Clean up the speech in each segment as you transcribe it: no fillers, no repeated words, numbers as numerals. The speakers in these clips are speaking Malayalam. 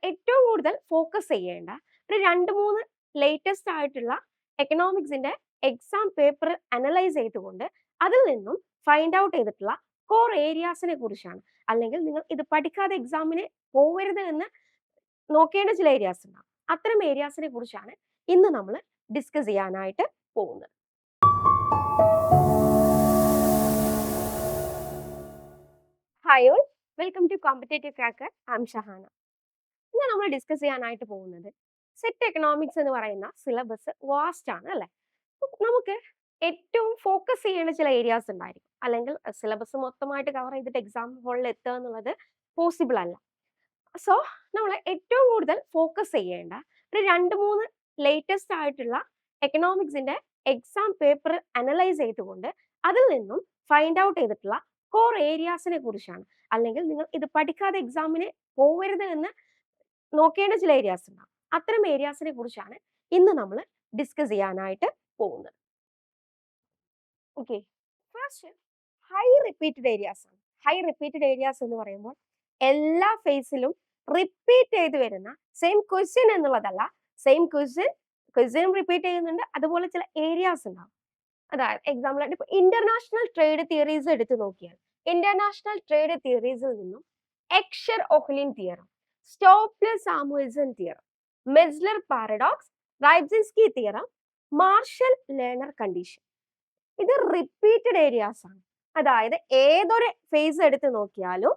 ഏറ്റവും കൂടുതൽ ഫോക്കസ് ചെയ്യേണ്ട ഒരു 2-3 ലേറ്റസ്റ്റ് ആയിട്ടുള്ള എക്കണോമിക്സിന്റെ എക്സാം പേപ്പർ അനലൈസ് ചെയ്തുകൊണ്ട് അതിൽ നിന്നും ഫൈൻഡ് ഔട്ട് ചെയ്തിട്ടുള്ള കോർ ഏരിയാസിനെ കുറിച്ചാണ്. അല്ലെങ്കിൽ നിങ്ങൾ ഇത് പഠിക്കാതെ എക്സാമിന് പോവരുത് എന്ന് നോക്കേണ്ട ചില ഏരിയാസ് ഉണ്ടാവും. അത്തരം ഏരിയാസിനെ കുറിച്ചാണ് ഇന്ന് നമ്മൾ ഡിസ്കസ് ചെയ്യാനായിട്ട് പോകുന്നത്. Hi all, welcome to competitive cracker. I am Shahana. ഇന്ന് നമ്മൾ ഡിസ്കസ് ചെയ്യാനായിട്ട് പോകുന്നത് സെറ്റ് എക്കണോമിക്സ് എന്ന് പറയുന്ന സിലബസ് വാസ്റ്റ് ആണ് അല്ലെ. നമുക്ക് ഏറ്റവും ഫോക്കസ് ചെയ്യേണ്ട ചില ഏരിയാസ് ഉണ്ടായിരിക്കും, അല്ലെങ്കിൽ സിലബസ് മൊത്തമായിട്ട് കവർ ചെയ്തിട്ട് എക്സാം ഹോളിൽ എത്തുക എന്നുള്ളത് പോസിബിൾ അല്ല. സോ നമ്മൾ ഏറ്റവും കൂടുതൽ ഫോക്കസ് ചെയ്യേണ്ട ഒരു 2-3 ലേറ്റസ്റ്റ് ആയിട്ടുള്ള എക്കണോമിക്സിന്റെ എക്സാം പേപ്പർ അനലൈസ് ചെയ്തുകൊണ്ട് അതിൽ നിന്നും ഫൈൻഡ് ഔട്ട് ചെയ്തിട്ടുള്ള കോർ ഏരിയാസിനെ കുറിച്ചാണ്. അല്ലെങ്കിൽ നിങ്ങൾ ഇത് പഠിക്കാതെ എക്സാമിന് പോവരുത് എന്ന് നോക്കേണ്ട ചില ഏരിയാസ് ഉണ്ടാവും. അത്തരം ഏരിയാസിനെ കുറിച്ചാണ് ഇന്ന് നമ്മൾ ഡിസ്കസ് ചെയ്യാനായിട്ട് പോകുന്നത്. Okay, first high repeated areas ആണ്. ഹൈ റിപ്പീറ്റഡ് ഏരിയാസ് എന്ന് പറയുമ്പോൾ എല്ലാ ഫേസിലും റിപ്പീറ്റ് ചെയ്ത് വരുന്ന സെയിം ക്വസ്റ്റ്യൻ എന്നുള്ളതല്ല, സെയിം ക്വസ്റ്റ്യൻ റിപ്പീറ്റ് ചെയ്യുന്നുണ്ട്, അതുപോലെ ചില ഏരിയാസ് ഉണ്ടാവും. അതായത് എക്സാമ്പിൾ ആയിട്ട് ഇപ്പൊ ഇന്റർനാഷണൽ ട്രേഡ് തിയറീസ് എടുത്ത് നോക്കിയാൽ ഇന്റർനാഷണൽ ട്രേഡ് തിയറീസിൽ നിന്നും Heckscher Ohlin theorem, Stolper Samuelson theorem, Metzler paradox, Rybczynski theorem, Marshall Lerner condition, ഇത് റിപ്പീറ്റഡ് ഏരിയാസ് ആണ്. അതായത് ഏതൊരു ഫേസ് എടുത്ത് നോക്കിയാലും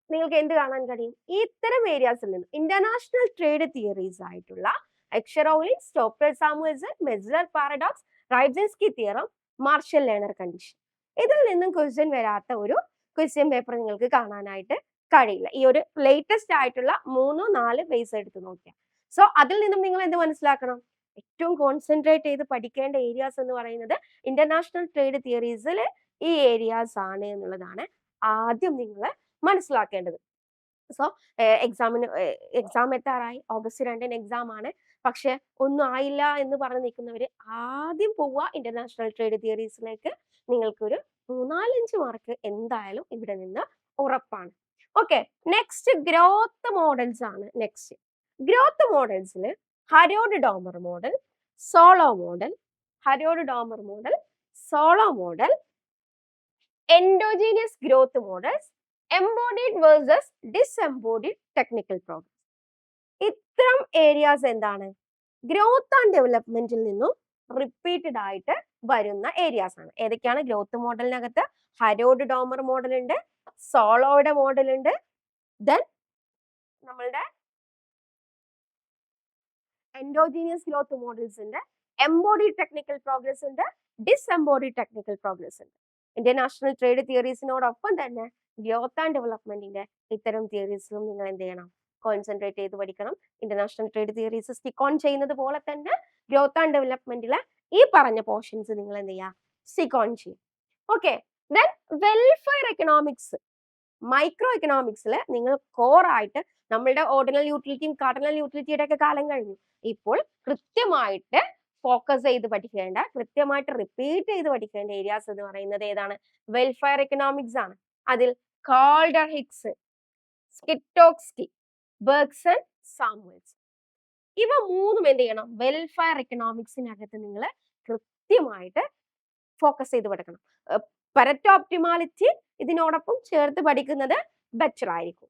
നിങ്ങൾക്ക് എന്ത് കാണാൻ കഴിയും? ഇത്തരം ഏരിയാസിൽ നിന്ന് ഇന്റർനാഷണൽ ട്രേഡ് തിയറീസ് ആയിട്ടുള്ള Heckscher Ohlin, Stolper Samuelson, Metzler paradox, Rybczynski theorem, Marshall Lerner condition, ഇതിൽ നിന്നും ക്വസ്റ്റ്യൻ വരാത്ത ഒരു ക്വസ്റ്റ്യൻ പേപ്പർ നിങ്ങൾക്ക് കാണാനായിട്ട് കഴിയില്ല. ഈ ഒരു ലേറ്റസ്റ്റ് ആയിട്ടുള്ള 3-4 ഫേസ് എടുത്ത് നോക്കിയാൽ. സോ അതിൽ നിന്നും നിങ്ങൾ എന്ത് മനസ്സിലാക്കണം? ഏറ്റവും കോൺസെൻട്രേറ്റ് ചെയ്ത് പഠിക്കേണ്ട ഏരിയാസ് എന്ന് പറയുന്നത് ഇന്റർനാഷണൽ ട്രേഡ് തിയറീസിൽ ഈ ഏരിയാസ് ആണ് എന്നുള്ളതാണ് ആദ്യം നിങ്ങൾ മനസ്സിലാക്കേണ്ടത്. സോ എക്സാം എത്താറായി, ഓഗസ്റ്റ് 2 എക്സാം ആണ്. പക്ഷെ ഒന്നും ആയില്ല എന്ന് പറഞ്ഞ് നിൽക്കുന്നവര് ആദ്യം പോവുക ഇന്റർനാഷണൽ ട്രേഡ് തിയറീസിലേക്ക്. നിങ്ങൾക്കൊരു 3-4-5 മാർക്ക് എന്തായാലും ഇവിടെ നിന്ന് ഉറപ്പാണ്. ഓക്കെ, നെക്സ്റ്റ് ഗ്രോത്ത് മോഡൽസ് ആണ്. നെക്സ്റ്റ് ഗ്രോത്ത് മോഡൽസിൽ Harrod Domar model, Solow model, Harrod Domar model, Solow model, endogenous growth models, embodied versus disembodied technical progress. ഇത്തരം ഏരിയാസ് എന്താണ്? ഗ്രോത്ത് ആൻഡ് ഡെവലപ്മെന്റിൽ നിന്നും റിപ്പീറ്റഡ് ആയിട്ട് വരുന്ന ഏരിയാസ് ആണ്. ഏതൊക്കെയാണ്? ഗ്രോത്ത് മോഡലിനകത്ത് ഹരോഡ് ഡോമർ മോഡൽ ഉണ്ട്, സോളോയുടെ മോഡൽ ഉണ്ട്, ദെൻ നമ്മളുടെ എൻഡോജീനിയസ് ഗ്രോത്ത് മോഡൽസ് ഉണ്ട്, എംബോഡിഡ് ടെക്നിക്കൽ പ്രോഗ്രസ് ഉണ്ട്, ഡിസെംബോഡിഡ് ടെക്നിക്കൽ പ്രോഗ്രസ് ഉണ്ട്. ഇന്റർനാഷണൽ ട്രേഡ് തിയറീസിനോടൊപ്പം തന്നെ ഗ്രോത്ത് ആൻഡ് ഡെവലപ്മെന്റിന്റെ ഇത്തരം തിയറീസിലും നിങ്ങൾ എന്ത് ചെയ്യണം? കോൺസെൻട്രേറ്റ് ചെയ്ത് പഠിക്കണം. International trade theories stick on ചെയ്യുന്നത് പോലെ തന്നെ ഗ്രോത്ത് ആൻഡ് ഡെവലപ്മെന്റിലെ ഈ പറഞ്ഞ പോർഷൻസ് നിങ്ങൾ എന്ത് ചെയ്യുക? സ്റ്റിക്ക് ഓൺ ചെയ്യും. Okay, then welfare economics, micro എക്കണോമിക്സിൽ നിങ്ങൾ കോർ ആയിട്ട് നമ്മളുടെ ഓർഡിനൽ യൂട്ടിലിറ്റിയും കാർഡിനൽ യൂട്ടിലിറ്റിയുടെ ഒക്കെ കാലം കഴിഞ്ഞു. ഇപ്പോൾ കൃത്യമായിട്ട് ഫോക്കസ് ചെയ്ത് പഠിക്കേണ്ട, കൃത്യമായിട്ട് റിപ്പീറ്റ് ചെയ്ത് പഠിക്കേണ്ട ഏരിയാസ് എന്ന് പറയുന്നത് ഏതാണ്? വെൽഫെയർ എക്കണോമിക്സ് ആണ്. അതിൽ കാൾഡർ ഹിക്സ്, സ്കിറ്റോക്സ്കി, ബെർഗ്സൺ, സാമുവൽസൺ, ഇവ മൂന്നും എന്ത് ചെയ്യണം? വെൽഫെയർ എക്കണോമിക്സിനകത്ത് നിങ്ങൾ കൃത്യമായിട്ട് ഫോക്കസ് ചെയ്ത് പഠിക്കണം. പരറ്റോ ഒപ്റ്റിമാലിറ്റി ഇതിനോടൊപ്പം ചേർത്ത് പഠിക്കുന്നത് ബെറ്റർ ആയിരിക്കും.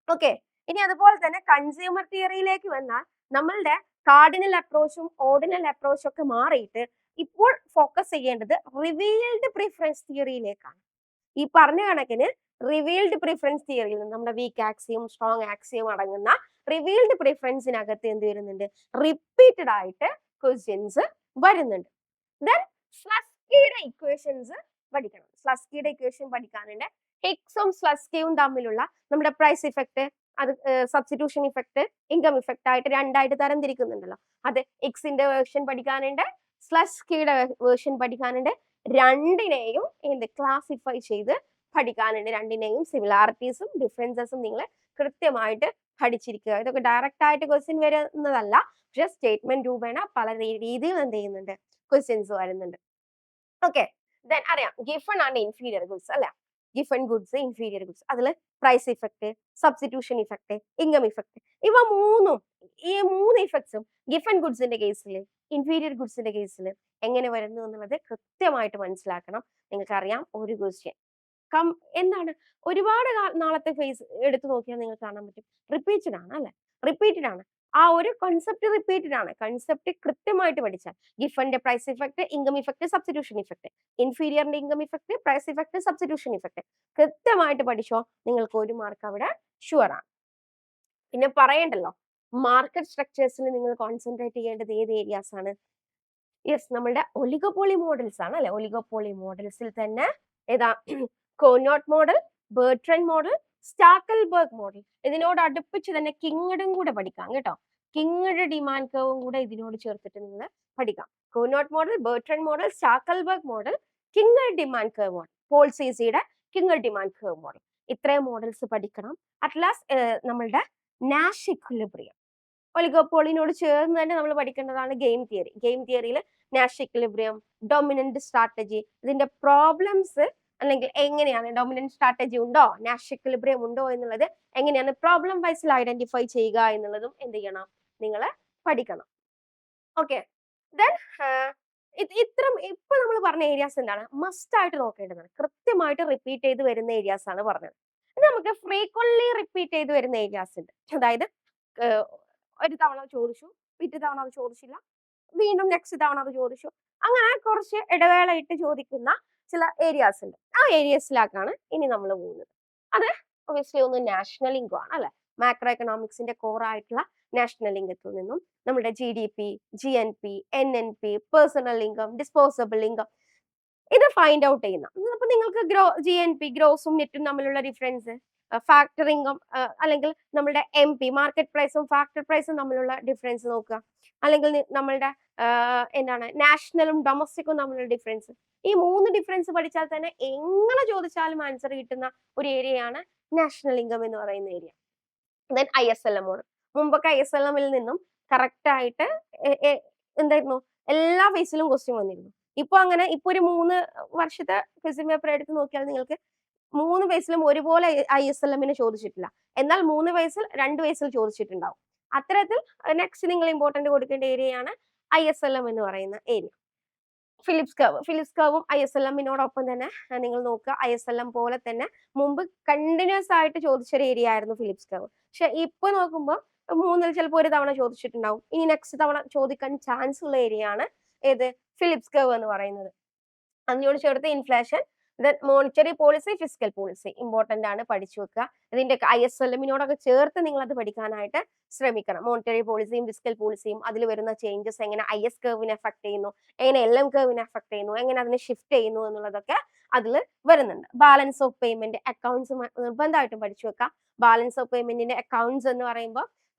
ഓക്കെ, ഇനി അതുപോലെ തന്നെ കൺസ്യൂമർ തിയറിയിലേക്ക് വന്നാൽ നമ്മളുടെ കാർഡിനൽ അപ്രോച്ചും ഓർഡിനൽ അപ്രോച്ചും ഒക്കെ മാറിയിട്ട് ഇപ്പോൾ ഫോക്കസ് ചെയ്യേണ്ടത് റിവീൽഡ് പ്രിഫറൻസ് തിയറിയിലേക്കാണ്. ഈ പറഞ്ഞ കണക്കിന് റിവീൽഡ് പ്രിഫറൻസ് തിയറിയിൽ നിന്ന് നമ്മുടെ വീക്ക് ആക്സിയും സ്ട്രോങ് ആക്സിയും അടങ്ങുന്ന റിവീൽഡ് പ്രിഫറൻസിനകത്ത് എന്ത് വരുന്നുണ്ട്? റിപ്പീറ്റഡ് ആയിട്ട് ക്വസ്റ്റ്യൻസ് വരുന്നുണ്ട്. ദെൻ സ്ലസ്കിയുടെ ഇക്വേഷൻസ് പഠിക്കണം. സ്ലസ്കിയുടെ ഇക്വേഷൻ പഠിക്കാനുണ്ട്. ഹിക്സും സ്ലസ്കിയും തമ്മിലുള്ള നമ്മുടെ പ്രൈസ് ഇഫക്റ്റ്, അത് സബ്സ്റ്റിറ്റ്യൂഷൻ ഇഫക്റ്റ്, ഇൻകം ഇഫക്റ്റ് ആയിട്ട് രണ്ടായിട്ട് തരംതിരിക്കുന്നുണ്ടല്ലോ. അത് എക്സിന്റെ വേർഷൻ പഠിക്കാനുണ്ട്, സ്ലസ്കിയുടെ വേർഷൻ പഠിക്കാനുണ്ട്. രണ്ടിനെയും എന്ത് ക്ലാസിഫൈ ചെയ്ത് പഠിക്കാനുണ്ട്. രണ്ടിനെയും സിമിലാരിറ്റീസും ഡിഫറൻസസും നിങ്ങൾ കൃത്യമായിട്ട് പഠിച്ചിരിക്കുക. ഇതൊക്കെ ഡയറക്റ്റ് ആയിട്ട് ക്വസ്റ്റ്യൻ വരുന്നതല്ല, പക്ഷെ സ്റ്റേറ്റ്മെന്റ് രൂപേണ പല രീതിയിൽ എന്ത് ചെയ്യുന്നുണ്ട്? ക്വസ്റ്റ്യൻസ് വരുന്നുണ്ട്. ഓക്കെ, ദെൻ അറിയാം ഗിഫൺ ആൻഡ് ഇൻഫീരിയർ ഗുഡ്സ് അല്ലെ. ഗിഫൺ ഗുഡ്സ്, ഇൻഫീരിയർ ഗുഡ്സ്, അതിൽ price effect, substitution effect, income effect. ഇവ മൂന്നും ഈ 3 ഇഫക്ട്സും ഗിഫൻ ഗുഡ്സിന്റെ കേസിൽ, ഇൻഫീരിയർ ഗുഡ്സിന്റെ കേസിൽ എങ്ങനെ വരുന്നു എന്നുള്ളത് കൃത്യമായിട്ട് മനസ്സിലാക്കണം. നിങ്ങൾക്കറിയാം ഒരു ക്വസ്റ്റ്യൻ എന്താണ് ഒരുപാട് നാളത്തെ ഫേസ് എടുത്തു നോക്കിയാൽ നിങ്ങൾക്ക് കാണാൻ പറ്റും റിപ്പീറ്റഡ് ആണ് അല്ലെ, റിപ്പീറ്റഡ് ആണ്. ആ ഒരു കൺസെപ്റ്റ് റിപ്പീറ്റഡ് ആണ്. കൺസെപ്റ്റ് കൃത്യമായിട്ട് പഠിച്ചാൽ ഗിഫന്റെ price effect, income effect, substitution effect, ഇൻഫീരിയറിന്റെ income effect, price effect, substitution effect കൃത്യമായിട്ട് പഠിച്ചോ, നിങ്ങൾക്ക് ഒരു മാർക്ക് അവിടെ ഷുവർ ആണ്. പിന്നെ പറയണ്ടല്ലോ, മാർക്കറ്റ് സ്ട്രക്ചേഴ്സിൽ നിങ്ങൾ കോൺസെൻട്രേറ്റ് ചെയ്യേണ്ടത് ഏത് ഏരിയാസ് ആണ്? യെസ്, നമ്മളുടെ ഒലിഗോപോളി മോഡൽസ് ആണ് അല്ലെ. ഒലിഗോപോളി മോഡൽസിൽ തന്നെ ഏതാ കോനോട്ട് model, Bertrand model, Stackelberg model. ഇതിനോട് അടുപ്പിച്ച് തന്നെ കിങ്ങഡും കൂടെ പഠിക്കാം കേട്ടോ. കിങ്ങഡ് ഡിമാൻഡ് കർവും കൂടെ ഇതിനോട് ചേർത്തിട്ട് നിങ്ങൾ പഠിക്കാം. Cournot model, Bertrand model, Stackelberg model, kinked demand curve model, Paul സീസിയുടെ കിങ്ങഡ് ഡിമാൻഡ് കർവ് മോഡൽ. ഇത്രയും മോഡൽസ് പഠിക്കണം. അറ്റ്ലാസ് നമ്മളുടെ നാഷ് ഇക്വിലിബ്രിയം, ഒലിഗോപോളിനോട് ചേർന്ന് തന്നെ നമ്മൾ പഠിക്കേണ്ടതാണ് ഗെയിം തിയറി. ഗെയിം തിയറിയിൽ നാഷ് ഇക്വിലിബ്രിയം, ഡൊമിനന്റ് സ്ട്രാറ്റജി, ഇതിന്റെ പ്രോബ്ലംസ് അല്ലെങ്കിൽ എങ്ങനെയാണ് ഡൊമിനന്റ് സ്ട്രാറ്റജി ഉണ്ടോ, നാഷ് ഇക്വിലിബ്രിയം ഉണ്ടോ എന്നുള്ളത് എങ്ങനെയാണ് പ്രോബ്ലം വൈസിൽ ഐഡന്റിഫൈ ചെയ്യുക എന്നുള്ളതും എന്ത് ചെയ്യണം, നിങ്ങൾ പഠിക്കണം. ഓക്കെ, ദെൻ ഇത്തരം ഇപ്പൊ നമ്മൾ പറഞ്ഞ ഏരിയാസ് എന്താണ് മസ്റ്റ് ആയിട്ട് നോക്കേണ്ടതാണ്. കൃത്യമായിട്ട് റിപ്പീറ്റ് ചെയ്ത് വരുന്ന ഏരിയാസ് ആണ് പറഞ്ഞത്. ഇനി നമുക്ക് ഫ്രീക്വൻലി റിപ്പീറ്റ് ചെയ്ത് വരുന്ന ഏരിയാസ് ഉണ്ട്. അതായത് ഒരു തവണ ചോദിച്ചു, പിറ്റേ തവണ അത് ചോദിച്ചില്ല, വീണ്ടും നെക്സ്റ്റ് തവണ അത് ചോദിച്ചു, അങ്ങനെ കുറച്ച് ഇടവേള ഇട്ട് ചോദിക്കുന്ന ചില ഏരിയാസ് ഉണ്ട്. ആ ഏരിയസിലേക്കാണ് ഇനി നമ്മൾ പോകുന്നത്. അത് ഒബിയസ്ലി ഒന്ന് നാഷണൽ ഇൻകം ആണ് അല്ലെ. മാക്രോ എക്കണോമിക്സിന്റെ കോർ ആയിട്ടുള്ള നാഷണൽ ഇൻകത്തിൽ നിന്നും നമ്മുടെ GDP, GNP, NNP, personal income, disposable income ഇത് ഫൈൻഡ് ഔട്ട് ചെയ്യുന്ന. അപ്പൊ നിങ്ങൾക്ക് GNP ഗ്രോസും നെറ്റും തമ്മിലുള്ള ഡിഫറൻസ്, ഫാക്ടർ ഇൻകം അല്ലെങ്കിൽ നമ്മുടെ MP മാർക്കറ്റ് പ്രൈസും ഫാക്ടർ പ്രൈസും തമ്മിലുള്ള ഡിഫറൻസ് നോക്കുക. അല്ലെങ്കിൽ നമ്മളുടെ എന്താണ് നാഷണലും ഡൊമസ്റ്റിക്കും തമ്മിലുള്ള ഡിഫറൻസ്. ഈ 3 ഡിഫറൻസ് പഠിച്ചാൽ തന്നെ എങ്ങനെ ചോദിച്ചാലും ആൻസർ കിട്ടുന്ന ഒരു ഏരിയയാണ് നാഷണൽ ഇൻകം എന്ന് പറയുന്ന ഏരിയ. Then ISLM model. മുമ്പൊക്കെ ISLM-ൽ നിന്നും കറക്റ്റ് ആയിട്ട് എന്തായിരുന്നു എല്ലാ ഫേസിലും ക്വസ്റ്റ്യൻ വന്നിരുന്നു. ഇപ്പൊ അങ്ങനെ ഇപ്പൊ ഒരു 3 വർഷത്തെ ക്വസ്റ്റ്യൻ പേപ്പർ എടുത്ത് നോക്കിയാൽ നിങ്ങൾക്ക് 3 ഫേസിലും ഒരുപോലെ ISLM-ന് ചോദിച്ചിട്ടില്ല. എന്നാൽ 3 ഫേസിൽ 2 ഫേസിൽ ചോദിച്ചിട്ടുണ്ടാവും. അത്തരത്തിൽ നെക്സ്റ്റ് നിങ്ങൾ ഇമ്പോർട്ടന്റ് കൊടുക്കേണ്ട ഏരിയയാണ് ISLM എന്ന് പറയുന്ന ഏരിയ. ഫിലിപ്സ് കർവും ISLM-നോടൊപ്പം തന്നെ നിങ്ങൾ നോക്കുക. ISLM പോലെ തന്നെ മുമ്പ് കണ്ടിന്യൂസ് ആയിട്ട് ചോദിച്ചൊരു ഏരിയ ആയിരുന്നു ഫിലിപ്സ് കർവ്. പക്ഷെ ഇപ്പൊ നോക്കുമ്പോൾ 3-ൽ ചിലപ്പോൾ ഒരു തവണ ചോദിച്ചിട്ടുണ്ടാവും. ഇനി നെക്സ്റ്റ് തവണ ചോദിക്കാൻ ചാൻസ് ഉള്ള ഏരിയ ആണ് ഏത് ഫിലിപ്സ് കർവ് എന്ന് പറയുന്നത്. അതിനോട് ചേർത്ത് inflation, monetary policy, physical policy important ആണ്, പഠിച്ചു വെക്കുക. ഇതിന്റെ ISLM-നോടൊക്കെ ചേർത്ത് നിങ്ങൾ അത് പഠിക്കാനായിട്ട് ശ്രമിക്കണം. മോണിറ്ററി പോളിസിയും ഫിസിക്കൽ പോളിസിയും അതിൽ വരുന്ന ചേഞ്ചസ് എങ്ങനെ IS കർവിനെ എഫക്ട് ചെയ്യുന്നു, എങ്ങനെ LM കർവിനെ എഫക്ട് ചെയ്യുന്നു, എങ്ങനെ അതിനെ ഷിഫ്റ്റ് ചെയ്യുന്നു എന്നുള്ളതൊക്കെ അതിൽ വരുന്നുണ്ട്. ബാലൻസ് ഓഫ് പേയ്മെന്റ് അക്കൗണ്ട്സ് നിർബന്ധമായിട്ടും പഠിച്ചു വെക്കുക. ബാലൻസ് ഓഫ് പേയ്മെന്റിന്റെ അക്കൗണ്ട്സ് എന്ന് പറയുമ്പോൾ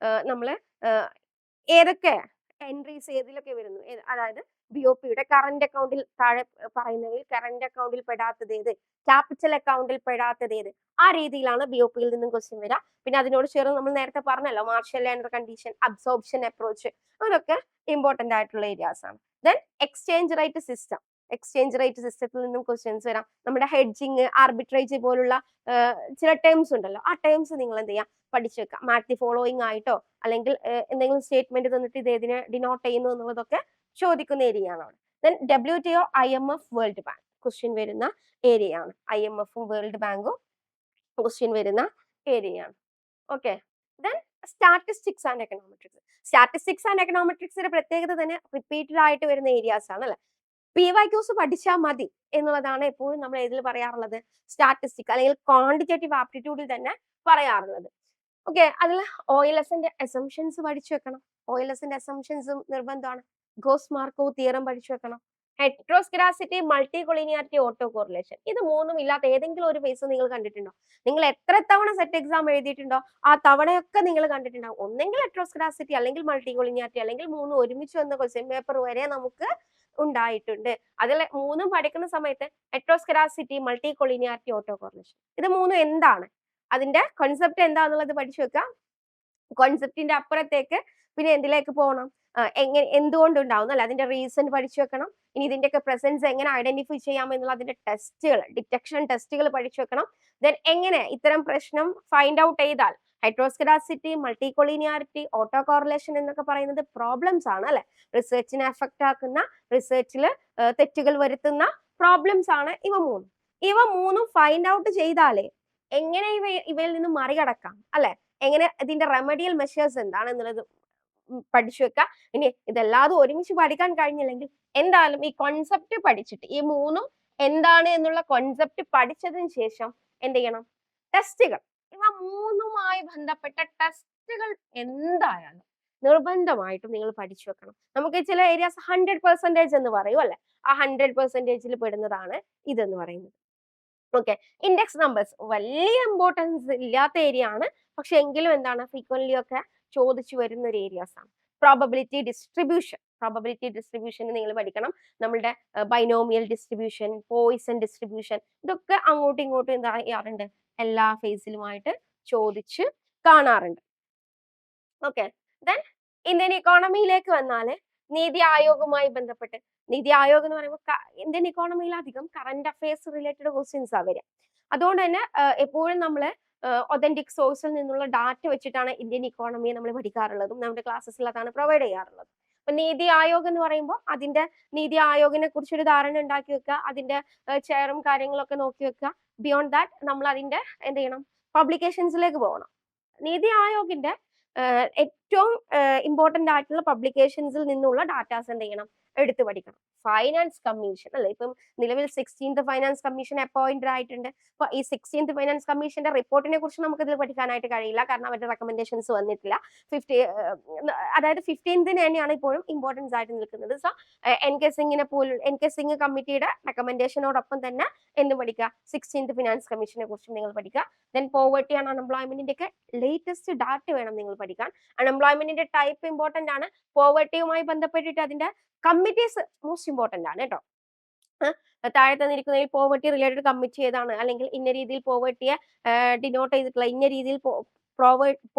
നമ്മൾ ഏതൊക്കെ എൻട്രീസ് ഏതിലൊക്കെ വരുന്നു, അതായത് BOP-യുടെ കറന്റ് അക്കൗണ്ടിൽ താഴെ പറയുന്നതിൽ കറന്റ് അക്കൗണ്ടിൽ പെടാത്തത് ഏത്, ക്യാപിറ്റൽ അക്കൗണ്ടിൽ പെടാത്തത് ഏത്, ആ രീതിയിലാണ് BOP-യിൽ നിന്നും ക്വസ്റ്റ്യൻ വരിക. പിന്നെ അതിനോട് ചേർന്ന് നമ്മൾ നേരത്തെ പറഞ്ഞല്ലോ Marshall Lerner condition, absorption approach, അതൊക്കെ ഇമ്പോർട്ടന്റ് ആയിട്ടുള്ള ഏരിയാസ് ആണ്. Then exchange rate system. Exchange rate സിസ്റ്റത്തിൽ നിന്നും ക്വസ്റ്റ്യൻസ് വരാം. നമ്മുടെ ഹെഡ്ജിങ്, ആർബിട്രേജ് പോലുള്ള ചില ടേംസ് ഉണ്ടല്ലോ, ആ ടേംസ് നിങ്ങൾ എന്ത് ചെയ്യാം പഠിച്ചു വെക്കാം. മാറ്റ് ദി ഫോളോയിങ് ആയിട്ടോ അല്ലെങ്കിൽ എന്തെങ്കിലും സ്റ്റേറ്റ്മെന്റ് തന്നിട്ട് ഇത് ഏതിനെ ഡിനോട്ട് ചെയ്യുന്നു എന്നുള്ളതൊക്കെ ചോദിക്കുന്ന ഏരിയ ആണ് അവിടെ. Then WTO, IMF, world bank question വരുന്ന ഏരിയ ആണ്. IMF-ഉം വേൾഡ് ബാങ്കും ക്വസ്റ്റ്യൻ വരുന്ന ഏരിയ ആണ്. Okay, then statistics and econometrics. Statistics and എക്കണോമെട്രിക്സിന്റെ പ്രത്യേകത തന്നെ റിപ്പീറ്റഡ് ആയിട്ട് വരുന്ന ഏരിയാസ് ആണ് അല്ലെ. PYQs പഠിച്ചാൽ മതി എന്നുള്ളതാണ് എപ്പോഴും നമ്മൾ ഇതിൽ പറയാറുള്ളത്. സ്റ്റാറ്റിസ്റ്റിക് അല്ലെങ്കിൽ ക്വാണ്ടിറ്റേറ്റീവ് ആപ്റ്റിറ്റ്യൂഡിൽ തന്നെ പറയാറുള്ളത്. ഓക്കെ, അതിൽ OLS-ന്റെ അസംഷൻസ് പഠിച്ചു വെക്കണം. OLS-ന്റെ അസംഷൻസും നിർബന്ധമാണ്. ഗോസ് മാർക്കോവ് തിയറം പഠിച്ചു വെക്കണം. ഹെട്രോസ്കെറാസിറ്റി, മൾട്ടി കൊളീനിയാരിറ്റി, ഓട്ടോ കോറിലേഷൻ, ഇത് മൂന്നും ഇല്ലാത്ത ഏതെങ്കിലും ഒരു ഫേസ് നിങ്ങൾ കണ്ടിട്ടുണ്ടോ? നിങ്ങൾ എത്ര തവണ സെറ്റ് എക്സാം എഴുതിയിട്ടുണ്ടോ ആ തവണയൊക്കെ നിങ്ങൾ കണ്ടിട്ടുണ്ടാവും. ഒന്നെങ്കിൽ ഹെട്രോസ്കെറാസിറ്റി, അല്ലെങ്കിൽ മൾട്ടി കൊളീനിയാരിറ്റി, അല്ലെങ്കിൽ മൂന്നും ഒരുമിച്ച് വന്ന ക്വസ്റ്റ്യൻ പേപ്പർ വരെ നമുക്ക് ഉണ്ടായിട്ടുണ്ട്. അതിൽ മൂന്നും പഠിക്കുന്ന സമയത്ത് ഹെട്രോസ്കെറാസിറ്റി, മൾട്ടി കൊളീനിയാരിറ്റി, ഓട്ടോ കോറിലേഷൻ, ഇത് മൂന്നും എന്താണ്, അതിന്റെ കോൺസെപ്റ്റ് എന്താന്നുള്ളത് പഠിച്ചു വെക്കുക. കോൺസെപ്റ്റിന്റെ അപ്പുറത്തേക്ക് പിന്നെ എന്തിലേക്ക് പോകണം? എന്തുകൊണ്ടുണ്ടാവുന്നു അല്ലെ, അതിന്റെ റീസൺ പഠിച്ചു വെക്കണം. ഇനി ഇതിന്റെയൊക്കെ പ്രസൻസ് എങ്ങനെ ഐഡന്റിഫൈ ചെയ്യാം എന്നുള്ള അതിന്റെ ടെസ്റ്റുകൾ, ഡിറ്റക്ഷൻ ടെസ്റ്റുകൾ പഠിച്ചു വെക്കണം. ദെൻ എങ്ങനെ ഇത്തരം പ്രശ്നം ഫൈൻഡ് ഔട്ട് ചെയ്താൽ, ഹൈഡ്രോസ്കെഡാസിറ്റി, മൾട്ടി കൊളീനിയാരിറ്റി, ഓട്ടോ കോറിലേഷൻ എന്നൊക്കെ പറയുന്നത് പ്രോബ്ലംസ് ആണ് അല്ലെ, റിസർച്ചിനെ അഫക്റ്റ് ആക്കുന്ന, റിസർച്ചിൽ തെറ്റുകൾ വരുത്തുന്ന പ്രോബ്ലംസ് ആണ് ഇവ മൂന്നും. ഇവ മൂന്നും ഫൈൻഡ് ഔട്ട് ചെയ്താലേ എങ്ങനെ ഇവയിൽ നിന്ന് മറികടക്കാം അല്ലെ, എങ്ങനെ ഇതിന്റെ റെമഡിയൽ മെഷേഴ്സ് എന്താണെന്നുള്ളത് പഠിച്ചു വെക്കുക. ഇനി ഇതെല്ലാതും ഒരുമിച്ച് പഠിക്കാൻ കഴിഞ്ഞില്ലെങ്കിൽ എന്തായാലും ഈ കോൺസെപ്റ്റ് പഠിച്ചിട്ട്, ഈ മൂന്നും എന്താണ് എന്നുള്ള കോൺസെപ്റ്റ് പഠിച്ചതിന് ശേഷം എന്ത് ചെയ്യണം? ടെസ്റ്റുകൾ, ഇവ മൂന്നുമായി ബന്ധപ്പെട്ട ടെസ്റ്റുകൾ എന്തായാലും നിർബന്ധമായിട്ടും നിങ്ങൾ പഠിച്ചു വെക്കണം. നമുക്ക് ചില ഏരിയാസ് 100% എന്ന് പറയും അല്ലെ, ആ 100%ൽ പെടുന്നതാണ് ഇതെന്ന് പറയുന്നത്. ഓക്കെ, ഇൻഡെക്സ് നമ്പേഴ്സ് വലിയ ഇമ്പോർട്ടൻസ് ഇല്ലാത്ത ഏരിയ ആണ്, പക്ഷെ എങ്കിലും എന്താണ് ഫ്രീക്വന്റ്ലി ഒക്കെ ചോദിച്ചു വരുന്ന ഒരു ഏരിയാസ് ആണ്. പ്രോബബിലിറ്റി ഡിസ്ട്രിബ്യൂഷൻ നിങ്ങൾ പഠിക്കണം. നമ്മളുടെ ബൈനോമിയൽ ഡിസ്ട്രിബ്യൂഷൻ, പോയിസൺ ഡിസ്ട്രിബ്യൂഷൻ, ഇതൊക്കെ അങ്ങോട്ടും ഇങ്ങോട്ടും എന്താ ചെയ്യാറുണ്ട്, എല്ലാ ഫേസിലുമായിട്ട് ചോദിച്ച് കാണാറുണ്ട്. ഓക്കെ, ദെൻ ഇന്ത്യൻ ഇക്കോണമിയിലേക്ക് വന്നാൽ നീതി ആയോഗുമായി ബന്ധപ്പെട്ട്, നീതി ആയോഗ് എന്ന് പറയുമ്പോൾ ഇന്ത്യൻ ഇക്കോണമിയിൽ അധികം കറന്റ് അഫയേഴ്സ് റിലേറ്റഡ് ക്വസ്റ്റ്യൻസ് ആ വരിക. അതുകൊണ്ട് തന്നെ എപ്പോഴും നമ്മൾ ഒതന്റിക് സോഴ്സിൽ നിന്നുള്ള ഡാറ്റ വെച്ചിട്ടാണ് ഇന്ത്യൻ ഇക്കോണമിയെ നമ്മൾ പഠിക്കാറുള്ളതും നമ്മുടെ ക്ലാസ്സസിൽ അതാണ് പ്രൊവൈഡ് ചെയ്യാറുള്ളത്. അപ്പൊ നീതി ആയോഗ് എന്ന് പറയുമ്പോൾ അതിന്റെ നീതി ആയോഗിനെ കുറിച്ചൊരു ധാരണ ഉണ്ടാക്കി വെക്കുക, അതിന്റെ ചെയറും കാര്യങ്ങളൊക്കെ നോക്കി വെക്കുക. ബിയോണ്ട് ദാറ്റ് നമ്മൾ അതിന്റെ എന്ത് ചെയ്യണം, പബ്ലിക്കേഷൻസിലേക്ക് പോകണം. നീതി ആയോഗിന്റെ ഏറ്റവും ഇമ്പോർട്ടന്റ് ആയിട്ടുള്ള പബ്ലിക്കേഷൻസിൽ നിന്നുള്ള ഡാറ്റാസ് എന്ത് ചെയ്യണം, എടുത്തു പഠിക്കണം. ഫൈനാൻസ് കമ്മീഷൻ അല്ലെ, ഇപ്പം നിലവിൽ 16th ഫൈനാൻസ് കമ്മീഷൻ അപ്പോയിന്റഡ് ആയിട്ടുണ്ട്. അപ്പൊ ഈ 16th ഫൈനാൻസ് കമ്മീഷന്റെ റിപ്പോർട്ടിനെ കുറിച്ച് നമുക്ക് ഇതിൽ പഠിക്കാനായിട്ട് കഴിയില്ല, കാരണം അവരുടെ റെക്കമെൻഡേഷൻസ് വന്നിട്ടില്ല. അതായത് 15th തന്നെയാണ് ഇപ്പോഴും ഇമ്പോർട്ടൻസ് ആയിട്ട് നിൽക്കുന്നത്. സോ എൻ കെ സിംഗ് കമ്മിറ്റിയുടെ റെക്കമെൻഡേഷനോടൊപ്പം തന്നെ എന്ത് പഠിക്കുക, 16th ഫിനാൻസ് കമ്മീഷനെ കുറിച്ച് നിങ്ങൾ പഠിക്കുക. ദെൻ പോവർട്ടി ആൻഡ് അൺഎംപ്ലോയ്മെന്റിന്റെ ഒക്കെ ലേറ്റസ്റ്റ് ഡാറ്റ വേണം നിങ്ങൾ പഠിക്കാൻ. അൺഎംപ്ലോയ്മെന്റിന്റെ ടൈപ്പ് ഇമ്പോർട്ടന്റ് ആണ്. പോവർട്ടിയുമായി ബന്ധപ്പെട്ടിട്ട് അതിന്റെ കമ്മിറ്റീസ് മോസ്റ്റ് ഇമ്പോർട്ടന്റ് ആണ് കേട്ടോ. താഴെ തന്നിരിക്കുന്നതിൽ പോവർട്ടി റിലേറ്റഡ് കമ്മിറ്റി ഏതാണ്, അല്ലെങ്കിൽ ഇന്ന രീതിയിൽ പോവർട്ടിയെ ഡിനോട്ട് ചെയ്തിട്ടുള്ള, ഇന്ന രീതിയിൽ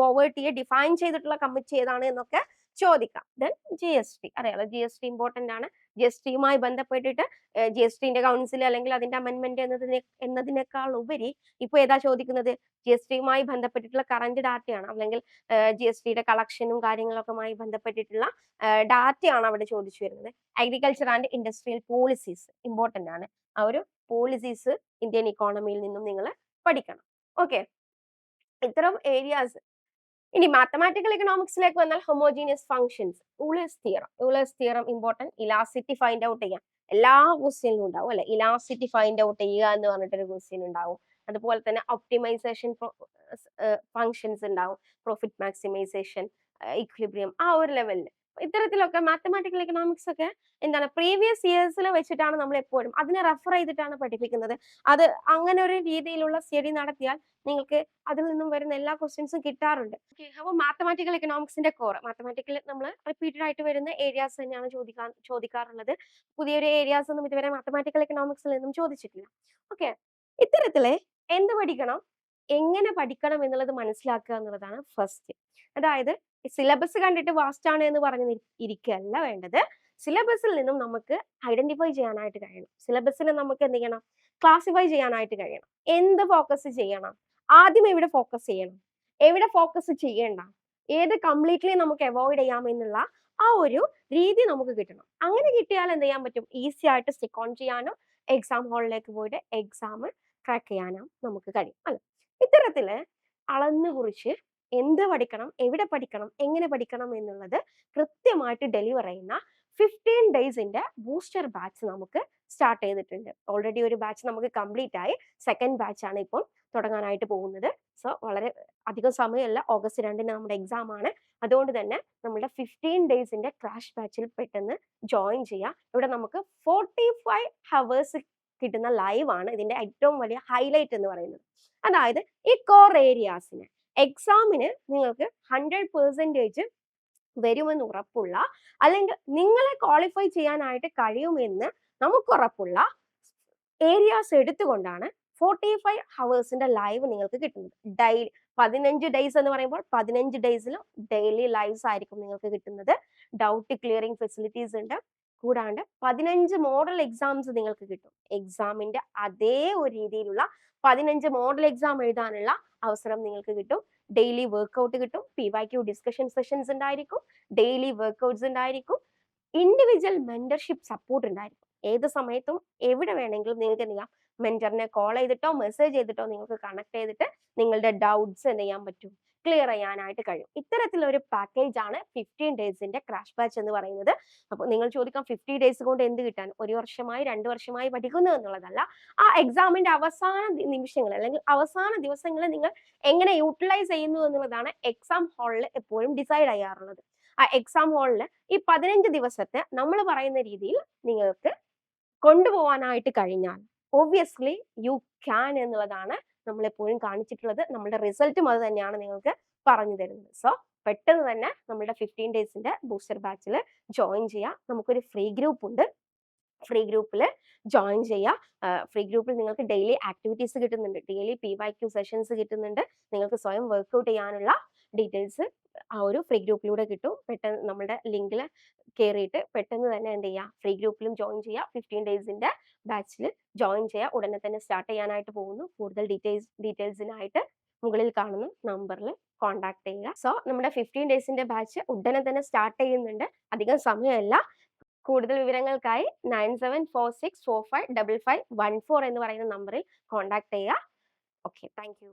പോവർട്ടിയെ ഡിഫൈൻ ചെയ്തിട്ടുള്ള കമ്മിറ്റി ഏതാണ് എന്നൊക്കെ ചോദിക്കാം. ദെൻ GST അറിയാലോ, GST ഇമ്പോർട്ടന്റ് ആണ്. GSTയുമായി ബന്ധപ്പെട്ടിട്ട് GSTന്റെ കൗൺസിൽ അല്ലെങ്കിൽ അതിന്റെ അമെന്റ്മെന്റ് എന്നതിനേക്കാൾ ഉപരി ഇപ്പൊ ഏതാ ചോദിക്കുന്നത്, GSTയുമായി ബന്ധപ്പെട്ടിട്ടുള്ള കറന്റ് ഡാറ്റയാണ്, അല്ലെങ്കിൽ GSTയുടെ കളക്ഷനും കാര്യങ്ങളൊക്കെ ബന്ധപ്പെട്ടിട്ടുള്ള ഡാറ്റയാണ് അവിടെ ചോദിച്ചു വരുന്നത്. Agriculture and industrial policies important ആണ്. ആ ഒരു പോളിസീസ് ഇന്ത്യൻ ഇക്കോണമിയിൽ നിന്നും നിങ്ങൾ പഠിക്കണം. ഓക്കെ, ഇത്തരം ഏരിയാസ്. ഇനി മാത്തമാറ്റിക്കൽ എക്കണോമിക്സിലേക്ക് വന്നാൽ homogeneous functions, Euler's theorem important. Elasticity find out ചെയ്യാം, എല്ലാ ക്വസ്റ്റ്യനിലും ഉണ്ടാവും അല്ലെ, ഇലാസിറ്റി ഫൈൻഡ് ഔട്ട് ചെയ്യുക എന്ന് പറഞ്ഞിട്ടൊരു ക്വസ്റ്റ്യൻ ഉണ്ടാവും. അതുപോലെ തന്നെ ഒപ്റ്റിമൈസേഷൻ ഫംഗ്ഷൻസ് ഉണ്ടാവും, പ്രോഫിറ്റ് മാക്സിമൈസേഷൻ, ഇക്വിലിബ്രിയം, ആ ഒരു ലെവലിൽ. ഇത്തരത്തിലൊക്കെ മാത്തമാറ്റിക്കൽ എക്കണോമിക്സ് ഒക്കെ എന്താണ് പ്രീവിയസ് ഇയേഴ്സിൽ വെച്ചിട്ടാണ് നമ്മൾ എപ്പോഴും അതിനെ റെഫർ ചെയ്തിട്ടാണ് പഠിപ്പിക്കുന്നത്. അത് അങ്ങനെ ഒരു രീതിയിലുള്ള സ്റ്റഡി നടത്തിയാൽ നിങ്ങൾക്ക് അതിൽ നിന്നും വരുന്ന എല്ലാ ക്വസ്റ്റ്യൻസും കിട്ടാറുണ്ട്. അപ്പോൾ മാത്തമാറ്റിക്കൽ എക്കണോമിക്സിന്റെ കോർ, മാത്തമാറ്റിക്കൽ നമ്മൾ റിപ്പീറ്റഡ് ആയിട്ട് വരുന്ന ഏരിയാസ് തന്നെയാണ് ചോദിക്കാറുള്ളത്. പുതിയൊരു ഏരിയാസ് ഒന്നും ഇതുവരെ മാത്തമാറ്റിക്കൽ എക്കണോമിക്സിൽ നിന്നും ചോദിച്ചിട്ടില്ല. ഓക്കെ, ഇത്തരത്തില് എന്ത് പഠിക്കണം, എങ്ങനെ പഠിക്കണം എന്നുള്ളത് മനസ്സിലാക്കുക എന്നുള്ളതാണ് ഫസ്റ്റ്. അതായത് സിലബസ് കണ്ടിട്ട് വാസ്റ്റ് ആണ് എന്ന് പറഞ്ഞു ഇരിക്കുകയല്ല വേണ്ടത്. സിലബസിൽ നിന്നും നമുക്ക് ഐഡന്റിഫൈ ചെയ്യാനായിട്ട് കഴിയണം. സിലബസിനെ നമുക്ക് എന്ത് ചെയ്യണം, ക്ലാസിഫൈ ചെയ്യാനായിട്ട് കഴിയണം. എന്ത് ഫോക്കസ് ചെയ്യണം, ആദ്യം എവിടെ ഫോക്കസ് ചെയ്യണം, എവിടെ ഫോക്കസ് ചെയ്യേണ്ട, ഏത് കംപ്ലീറ്റ്ലി നമുക്ക് അവോയ്ഡ് ചെയ്യാം എന്നുള്ള ആ ഒരു രീതി നമുക്ക് കിട്ടണം. അങ്ങനെ കിട്ടിയാൽ എന്ത് ചെയ്യാൻ പറ്റും, ഈസി ആയിട്ട് സ്റ്റിക്ക് ഓൺ ചെയ്യാനും എക്സാം ഹാളിലേക്ക് പോയിട്ട് എക്സാം ക്രാക്ക് ചെയ്യാനും നമുക്ക് കഴിയും അല്ലെ. ഇത്തരത്തില് അളന്നു കുറിച്ച് എന്ത് പഠിക്കണം, എവിടെ പഠിക്കണം, എങ്ങനെ പഠിക്കണം എന്നുള്ളത് കൃത്യമായിട്ട് ഡെലിവർ ചെയ്യുന്ന 15 ഡേയ്സിന്റെ ബൂസ്റ്റർ ബാച്ച് നമുക്ക് സ്റ്റാർട്ട് ചെയ്തിട്ടുണ്ട്. ഓൾറെഡി ഒരു ബാച്ച് നമുക്ക് കംപ്ലീറ്റ് ആയി, സെക്കൻഡ് ബാച്ച് ആണ് ഇപ്പോൾ തുടങ്ങാനായിട്ട് പോകുന്നത്. സോ വളരെ അധികം സമയമല്ല, August 2 നമ്മുടെ എക്സാം ആണ്. അതുകൊണ്ട് തന്നെ നമ്മുടെ 15 ഡേയ്സിന്റെ ക്രാഷ് ബാച്ചിൽ പെട്ടെന്ന് ജോയിൻ ചെയ്യാം. ഇവിടെ നമുക്ക് 45 ഹവേഴ്സ് കിട്ടുന്ന ലൈവ് ആണ് ഇതിന്റെ ഏറ്റവും വലിയ ഹൈലൈറ്റ് എന്ന് പറയുന്നത്. അതായത് ഈ കോർ ഏരിയാസിന് എക്സാമിന് നിങ്ങൾക്ക് 100% വരുമെന്ന് ഉറപ്പുള്ള, അല്ലെങ്കിൽ നിങ്ങളെ ക്വാളിഫൈ ചെയ്യാനായിട്ട് കഴിയുമെന്ന് നമുക്ക് ഉറപ്പുള്ള ഏരിയാസ് എടുത്തുകൊണ്ടാണ് 45 ഹവേഴ്സിന്റെ ലൈവ് നിങ്ങൾക്ക് കിട്ടുന്നത്. ഡെയിലി 15 ഡേയ്സ് എന്ന് പറയുമ്പോൾ 15 ഡേയ്സിലും ഡെയിലി ലൈവ്സ് ആയിരിക്കും നിങ്ങൾക്ക് കിട്ടുന്നത്. ഡൗട്ട് ക്ലിയറിംഗ് ഫെസിലിറ്റീസ് ഉണ്ട്. കൂടാണ്ട് 15 മോഡൽ എക്സാംസ് നിങ്ങൾക്ക് കിട്ടും. എക്സാമിന്റെ അതേ ഒരു രീതിയിലുള്ള 15 മോഡൽ എക്സാം എഴുതാനുള്ള അവസരം നിങ്ങൾക്ക് കിട്ടും. ഡെയിലി വർക്ക്ഔട്ട് കിട്ടും. PYQ ഡിസ്കഷൻ സെഷൻസ് ഉണ്ടായിരിക്കും. ഡെയിലി വർക്ക്ഔട്ട്സ് ഉണ്ടായിരിക്കും. ഇൻഡിവിജ്വൽ മെന്റർഷിപ്പ് സപ്പോർട്ട് ഉണ്ടായിരിക്കും. ഏത് സമയത്തും എവിടെ വേണമെങ്കിലും നിങ്ങൾക്ക് എന്ത് ചെയ്യാം, മെന്ററിനെ കോൾ ചെയ്തിട്ടോ മെസ്സേജ് ചെയ്തിട്ടോ നിങ്ങൾക്ക് കണക്ട് ചെയ്തിട്ട് നിങ്ങളുടെ ഡൗട്ട്സ് എന്ത് ചെയ്യാൻ പറ്റും, ക്ലിയർ ചെയ്യാനായിട്ട് കഴിയും. ഇത്തരത്തിലൊരു പാക്കേജ് ആണ് 15 ഡേയ്സിന്റെ ക്രാഷ് ബാച്ച് എന്ന് പറയുന്നത്. അപ്പോൾ നിങ്ങൾ ചോദിക്കാം 50 ഡേയ്സ് കൊണ്ട് എന്ത് കിട്ടാൻ, 1 വർഷമായി 2 വർഷമായി പഠിക്കുന്നു എന്നുള്ളതല്ല. ആ എക്സാമിന്റെ അവസാന നിമിഷങ്ങൾ അല്ലെങ്കിൽ അവസാന ദിവസങ്ങൾ നിങ്ങൾ എങ്ങനെ യൂട്ടിലൈസ് ചെയ്യുന്നു എന്നുള്ളതാണ് എക്സാം ഹാളിൽ എപ്പോഴും ഡിസൈഡ് ചെയ്യാറുള്ളത്. ആ എക്സാം ഹാളിൽ ഈ 15 ദിവസത്തെ നമ്മൾ പറയുന്ന രീതിയിൽ നിങ്ങൾക്ക് കൊണ്ടുപോകാനായിട്ട് കഴിഞ്ഞാൽ ഒബ്വിയസ്ലി യു ക്യാൻ എന്നുള്ളതാണ് നമ്മൾ എപ്പോഴും കാണിച്ചിട്ടുള്ളത്. നമ്മുടെ റിസൾട്ടും അത് തന്നെയാണ് നിങ്ങൾക്ക് പറഞ്ഞു തരുന്നത്. സോ പെട്ടെന്ന് തന്നെ നമ്മുടെ 15 ഡേയ്സിന്റെ ബൂസ്റ്റർ ബാച്ചിൽ ജോയിൻ ചെയ്യാം. നമുക്കൊരു ഫ്രീ ഗ്രൂപ്പ് ഉണ്ട്. ഫ്രീ ഗ്രൂപ്പിൽ ജോയിൻ ചെയ്യുക. ഫ്രീ ഗ്രൂപ്പിൽ നിങ്ങൾക്ക് ഡെയിലി ആക്ടിവിറ്റീസ് കിട്ടുന്നുണ്ട്. ഡെയിലി PYQ സെഷൻസ് കിട്ടുന്നുണ്ട്. നിങ്ങൾക്ക് സ്വയം വർക്ക്ഔട്ട് ചെയ്യാനുള്ള ഡീറ്റെയിൽസ് ആ ഒരു ഫ്രീ ഗ്രൂപ്പിലൂടെ കിട്ടും. പെട്ടെന്ന് നമ്മുടെ ലിങ്കിൽ കയറിയിട്ട് പെട്ടെന്ന് തന്നെ എന്ത് ചെയ്യുക, ഫ്രീ ഗ്രൂപ്പിലും ജോയിൻ ചെയ്യുക. 15 ഡേയ്സിന്റെ ബാച്ചിൽ ജോയിൻ ചെയ്യുക. ഉടനെ തന്നെ സ്റ്റാർട്ട് ചെയ്യാനായിട്ട് പോകുന്നു. കൂടുതൽ ഡീറ്റെയിൽസിനായിട്ട് മുകളിൽ കാണുന്ന നമ്പറിൽ കോൺടാക്ട് ചെയ്യുക. സോ നമ്മുടെ 15 ഡേയ്സിന്റെ ബാച്ച് ഉടനെ തന്നെ സ്റ്റാർട്ട് ചെയ്യുന്നുണ്ട്. അധികം സമയമല്ല. കൂടുതൽ വിവരങ്ങൾക്കായി 9746455514 എന്ന് പറയുന്ന നമ്പറിൽ കോൺടാക്ട് ചെയ്യുക. Okay, thank you.